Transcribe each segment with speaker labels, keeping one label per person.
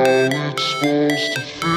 Speaker 1: it's supposed to feel.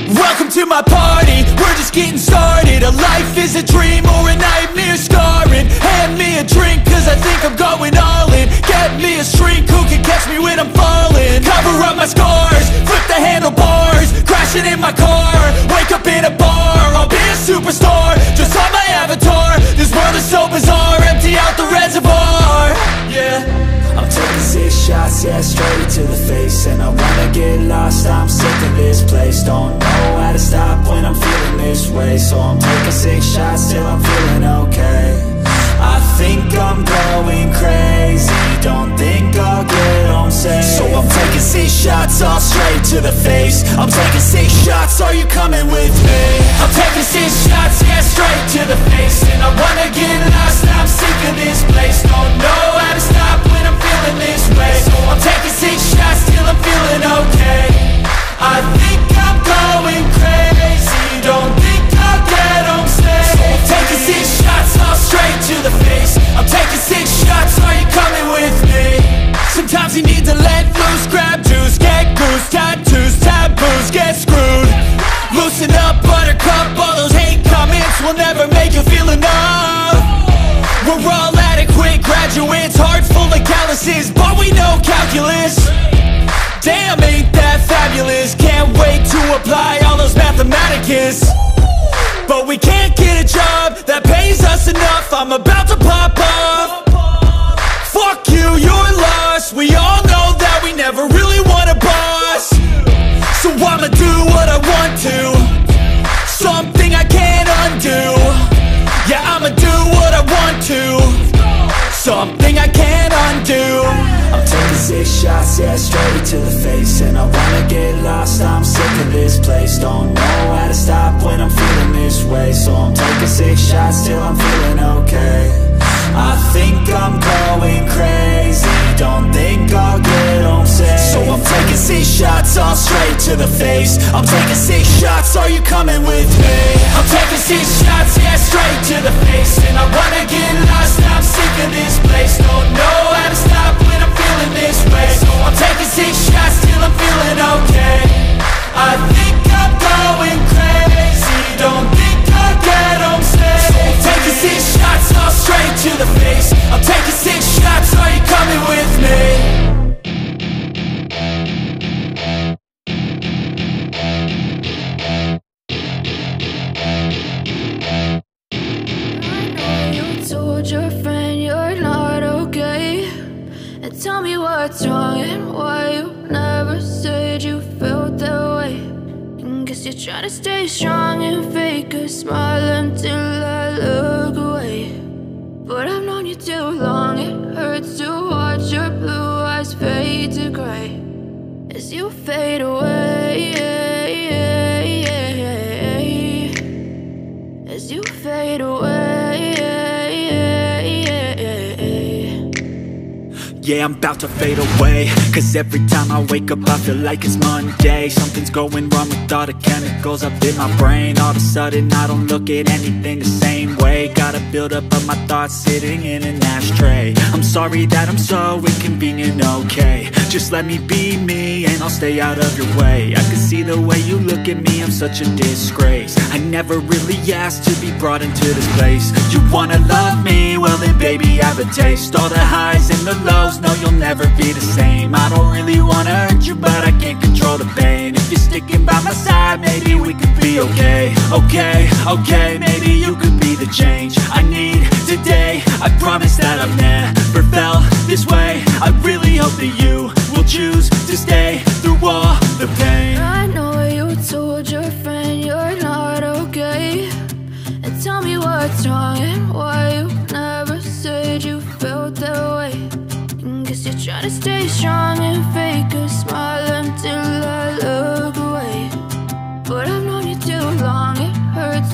Speaker 2: Welcome to my party, we're just getting started. A life is a dream or a nightmare scarring. Hand me a drink cause I think I'm going all in. Get me a shrink who can catch me when I'm falling. Cover up my scars, flip the handlebars, crashing in my car, wake up in a bar. I'll be a superstar, just on my avatar. This world is so bizarre, empty out the reservoir. Yeah, I'm taking 6 shots, yeah, straight to the face. And I wanna get lost, I'm sick of this place. Don't know how to stop when I'm feeling this way. So I'm taking 6 shots till I'm feeling okay. I think I'm going crazy, don't think I'll get home safe. So I'm taking 6 shots, all straight to the face. I'm taking 6 shots, are you coming with me? I'm taking 6 shots, yeah, straight to the face. And I wanna get lost, I'm sick of this place. Don't know how to stop when I'm feeling this way. So I'm taking 6 shots till I'm feeling okay. I think I'm going crazy, don't think I'll get home safe. So I'm taking 6 shots, all straight to the face. I'm taking 6 shots, are you coming with me? Sometimes you need to let loose, grab juice, get goose, tattoos, taboos, get screwed. Loosen up, buttercup, all those hate comments will never make you feel enough. We're all adequate graduates, heart full of calluses, but we know calculus. Damn, ain't that fabulous? Can't wait to apply all those mathematicus. But we can't get a job that pays us enough. I'm about to pop off. Fuck you, you're lost. We all know that we never really want a boss. So I'ma do what I want to, something I can't undo. Yeah, I'ma do what I want to, something I can't undo. I'm taking 6 shots, yeah, straight to the face. And I wanna get lost, I'm sick of this place. Don't know how to stop when I'm feeling this way. So I'm taking 6 shots till I'm feeling okay. I think I'm going crazy, don't think I'll get home safe. So I'm taking 6 shots, all straight to the face. I'm taking 6 shots, are you coming with me? I'm taking 6 shots, yeah, straight to the face. And I wanna get lost, I'm sick of this place. Don't know how to stop when I'm feeling this way. So I'm taking 6 shots till I'm feeling okay. I think I'm going crazy, don't think I'll get home safe. So I'm taking 6 shots, all straight to the face. I'm taking 6 shots, are you coming with me?
Speaker 3: Your friend you're not okay, and tell me what's wrong and why you never said you felt that way. And guess you're trying to stay strong and fake a smile until I look away. But I've known you too long, it hurts to watch your blue eyes fade to gray as you fade away, as you fade away.
Speaker 2: Yeah, I'm about to fade away, cause every time I wake up I feel like it's Monday. Something's going wrong with all the chemicals up in my brain. All of a sudden I don't look at anything the same way. Got a buildup of my thoughts sitting in an ashtray. I'm sorry that I'm so inconvenient, okay. Just let me be me and I'll stay out of your way. I can see the way you look at me, I'm such a disgrace. I never really asked to be brought into this place. You wanna love me? Well then baby I have a taste. All the highs and the lows, no you'll never be the same. I don't really wanna hurt you but I can't control the pain. If you're sticking by my side maybe we could be okay. Okay, maybe you could be the change I need today. I promise that I've never felt this way. I really hope that you will choose to stay through all the pain.
Speaker 3: I know you told your friend you're not okay, and tell me what's wrong and why you never said you felt that way. And guess you're trying to stay strong and fake a smile until I look away. But I've known you too long, it hurts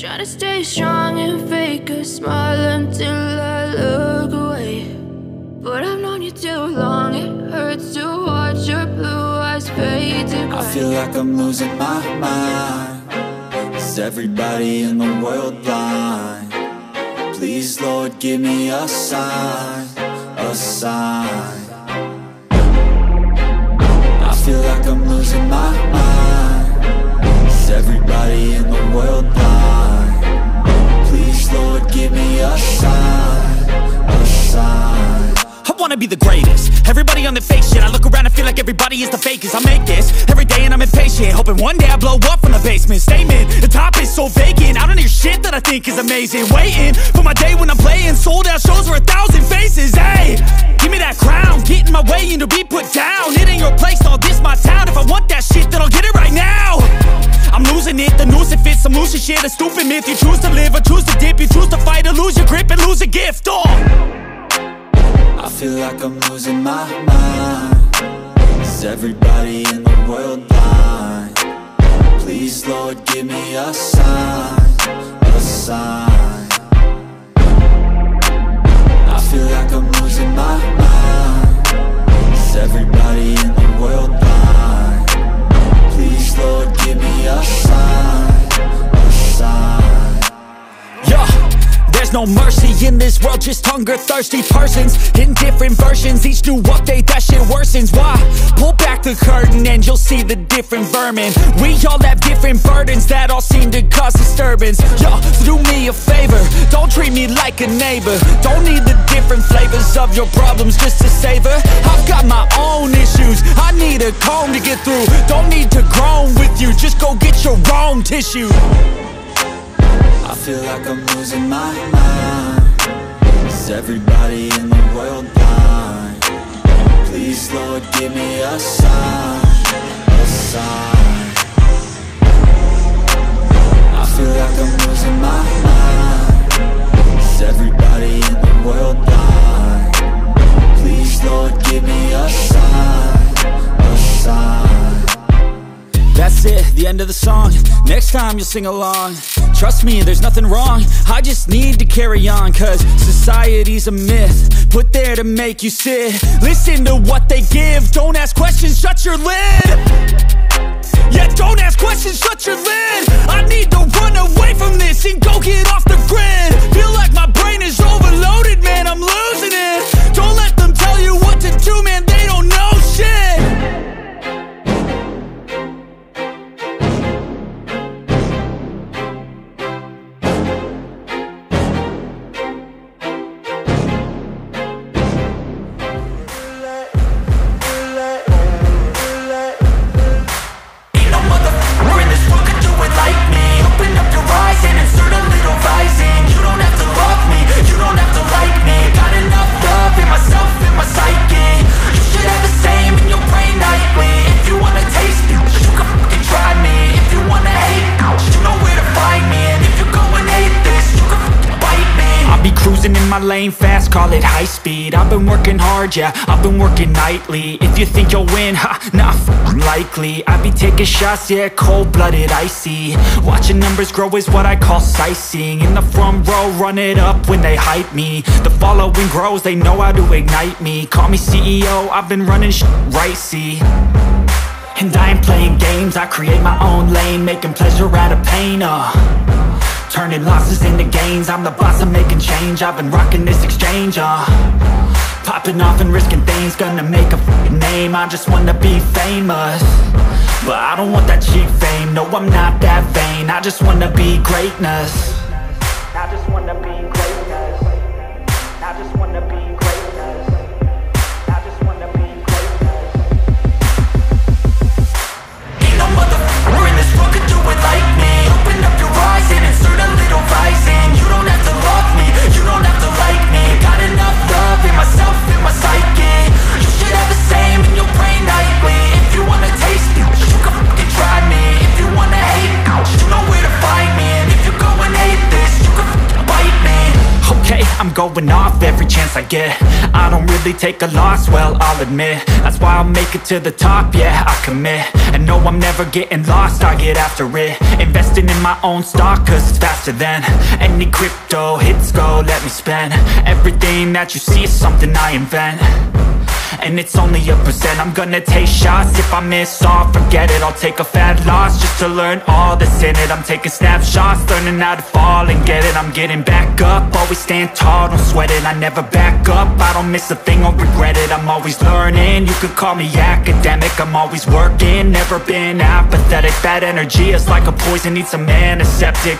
Speaker 3: Try to stay strong and fake a smile until I look away. But I've known you too long, it hurts to watch your blue eyes fade to gray.
Speaker 2: I feel like I'm losing my mind. Is everybody in the world blind? Please, Lord, give me a sign, a sign. I feel like I'm losing my mind. Is everybody in the world blind? Please, Lord, give me a sign, a sign.
Speaker 4: I wanna be the greatest. Everybody on the fake shit. I look around and feel like everybody is the fakest. I make this every day and I'm impatient, hoping one day I blow up from the basement. Statement, the top is so vacant. I don't hear shit that I think is amazing. Waiting for my day when I'm playing sold out shows for 1,000 faces. Hey, give me that crown, get in my way and to be put down. It ain't your place, all this my town. If I want that shit, then I'll get it right now. I'm losing it, the noose it fits, I'm losing shit. A stupid myth, you choose to live or choose to dip. You choose to fight or lose your grip and lose a gift.
Speaker 2: I feel like I'm losing my mind. Is everybody in the world blind? Please, Lord, give me a sign, a sign. I feel like I'm losing my mind. Is everybody in the world blind? Please, Lord, give me a sign, a sign.
Speaker 4: Yeah. There's no mercy in this world, just hunger-thirsty persons in different versions. Each new update, that shit worsens. Why? Pull back the curtain and you'll see the different vermin. We all have different burdens that all seem to cause disturbance. Yo, so do me a favor, don't treat me like a neighbor. Don't need the different flavors of your problems just to savor. I've got my own issues, I need a comb to get through. Don't need to groan with you, just go get your own tissue.
Speaker 2: I feel like I'm losing my mind. Is everybody in the world blind? Please, Lord, give me a sign, a sign. I feel like I'm losing my mind. Is everybody in the world blind? Please, Lord, give me a sign, a sign.
Speaker 4: That's it, the end of the song. Next time you'll sing along. Trust me, there's nothing wrong. I just need to carry on, cause society's a myth put there to make you sit. Listen to what they give. Don't ask questions, shut your lid. Yeah, don't ask questions, shut your lid. I need to run away from this and go get off the grid. Feel like my brain is overloaded, man, I'm losing it. Don't let them tell you what to do, man, they don't know shit. My lane fast, call it high speed. I've been working hard, yeah, I've been working nightly. If you think you'll win, ha, not likely. I be taking shots, yeah, cold-blooded, icy. Watching numbers grow is what I call sightseeing. In the front row, run it up when they hype me. The following grows, they know how to ignite me. Call me CEO, I've been running right, see. And I ain't playing games, I create my own lane, making pleasure out of pain, turning losses into gains. I'm the boss, I'm making change. I've been rocking this exchange, popping off and risking things. Gonna make a name, I just wanna be famous. But I don't want that cheap fame, no, I'm not that vain. I just wanna be greatness. I just wanna be greatness. I just wanna be greatness. I just wanna be greatness. Ain't no motherfucker in this world could do it like me. Open up your eyes and insert a little rising. You don't have to love me, you don't have to like me. Got enough love in myself, in my psyche. You should have the same in your brain nightly. If you wanna taste me, you can fucking try me. If you wanna hate, you know where to find me. And if you go and hate this, you can fucking bite me. I'm going off every chance I get. I don't really take a loss, well, I'll admit. That's why I'll make it to the top, yeah, I commit. And no, I'm never getting lost, I get after it. Investing in my own stock, cause it's faster than any crypto hits go, let me spend. Everything that you see is something I invent, and it's only a percent. I'm gonna take shots, if I miss all, forget it. I'll take a fat loss just to learn all that's in it. I'm taking snapshots, learning how to fall and get it. I'm getting back up, always stand tall, don't sweat it. I never back up, I don't miss a thing or regret it. I'm always learning, you could call me academic. I'm always working, never been apathetic. Bad energy is like a poison, needs some antiseptic.